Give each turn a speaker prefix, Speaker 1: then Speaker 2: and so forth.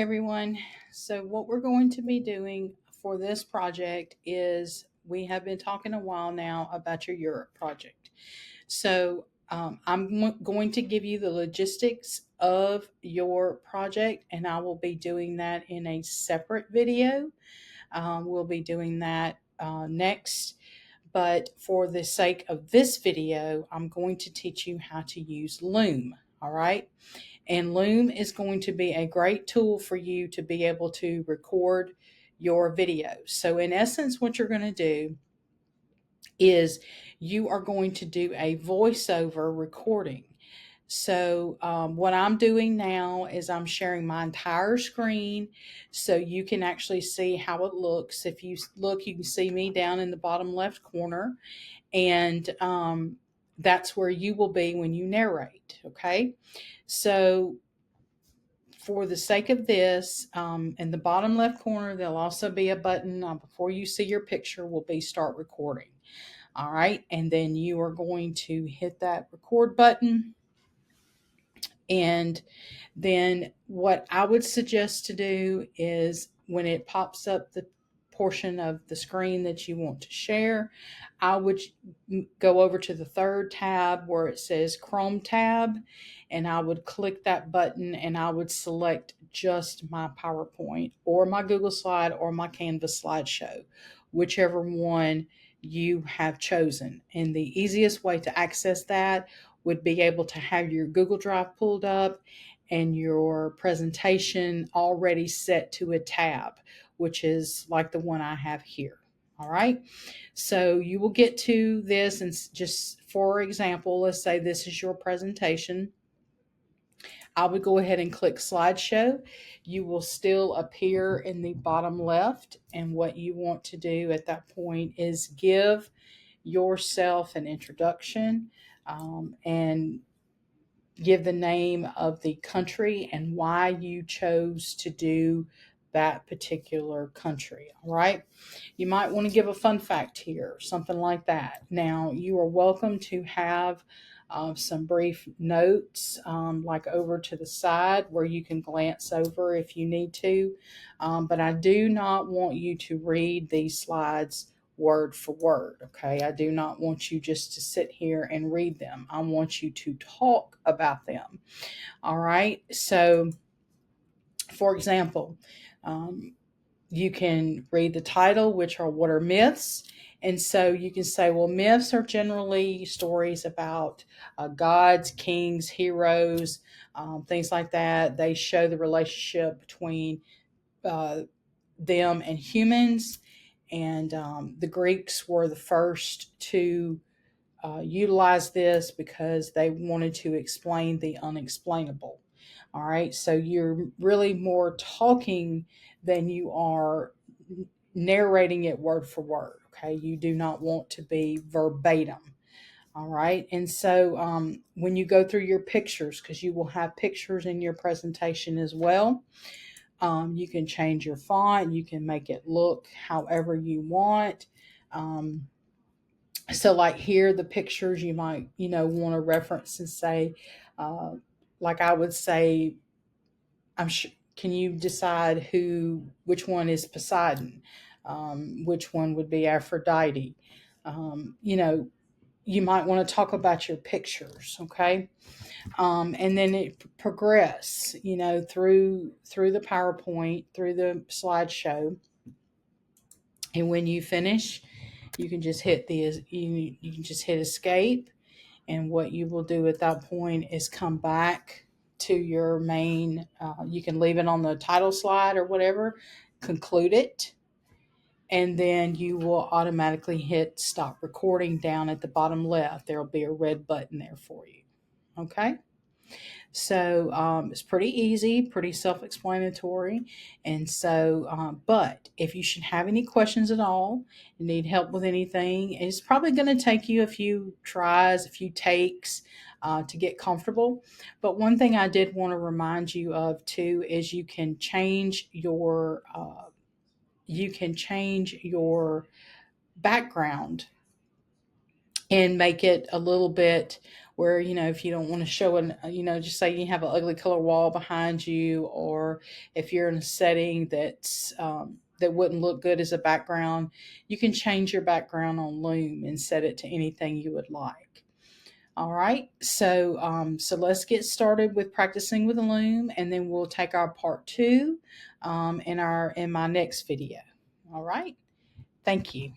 Speaker 1: everyone. So what we're going to be doing for this project is we have been talking a while now about your Europe project. So I'm going to give you the logistics of your project, and I will be doing that in a separate video. We'll be doing that next. But for the sake of this video, I'm going to teach you how to use Loom. All right. And Loom is going to be a great tool for you to be able to record your videos. So, in essence, what you're going to do is you are going to do a voiceover recording. So, what I'm doing now is I'm sharing my entire screen so you can actually see how it looks. If you look, you can see me down in the bottom left corner, and that's where you will be when you narrate. Okay. So, for the sake of this, in the bottom left corner, there'll also be a button before you see your picture will be start recording. All right. And then you are going to hit that record button. And then what I would suggest to do is when it pops up the portion of the screen that you want to share, I would go over to the third tab where it says Chrome tab, and I would click that button and I would select just my PowerPoint or my Google slide or my Canvas slideshow, whichever one you have chosen. And the easiest way to access that would be able to have your Google Drive pulled up and your presentation already set to a tab, which is like the one I have here. All right. So you will get to this, and just for example, let's say this is your presentation. I would go ahead and click slideshow. You will still appear in the bottom left. And what you want to do at that point is give yourself an introduction, and give the name of the country and why you chose to do that particular country. All right. You might want to give a fun fact here, something like that. Now, you are welcome to have some brief notes, like over to the side where you can glance over if you need to. But I do not want you to read these slides word for word. Okay. I do not want you just to sit here and read them. I want you to talk about them. All right. So, for example, you can read the title, which are what are myths. And so you can say, well, myths are generally stories about gods, kings, heroes, things like that. They show the relationship between uh, them and humans. And the Greeks were the first to utilize this because they wanted to explain the unexplainable. All right. So you're really more talking than you are narrating it word for word. Okay. You do not want to be verbatim. All right. And so when you go through your pictures, because you will have pictures in your presentation as well, you can change your font. You can make it look however you want. So like here, the pictures you might, want to reference and say, uh, like I would say, I'm sure, can you decide which one is Poseidon? Which one would be Aphrodite? Um, you know, you might want to talk about your pictures. Okay. And then it progress, through the PowerPoint, through the slideshow. And when you finish, you can just you can just hit escape, and what you will do at that point is come back to your main. You can leave it on the title slide or whatever, conclude it, and then you will automatically hit stop recording down at the bottom left. There will be a red button there for you. Okay. So it's pretty easy, pretty self explanatory. And so, but if you should have any questions at all, you need help with anything, it's probably going to take you a few tries, a few takes to get comfortable. But one thing I did want to remind you of too is you can change your background and make it a little bit where, if you don't want to show just say you have an ugly color wall behind you, or if you're in a setting that wouldn't look good as a background, you can change your background on Loom and set it to anything you would like. All right, so let's get started with practicing with Loom, and then we'll take our part two in my next video. All right, thank you.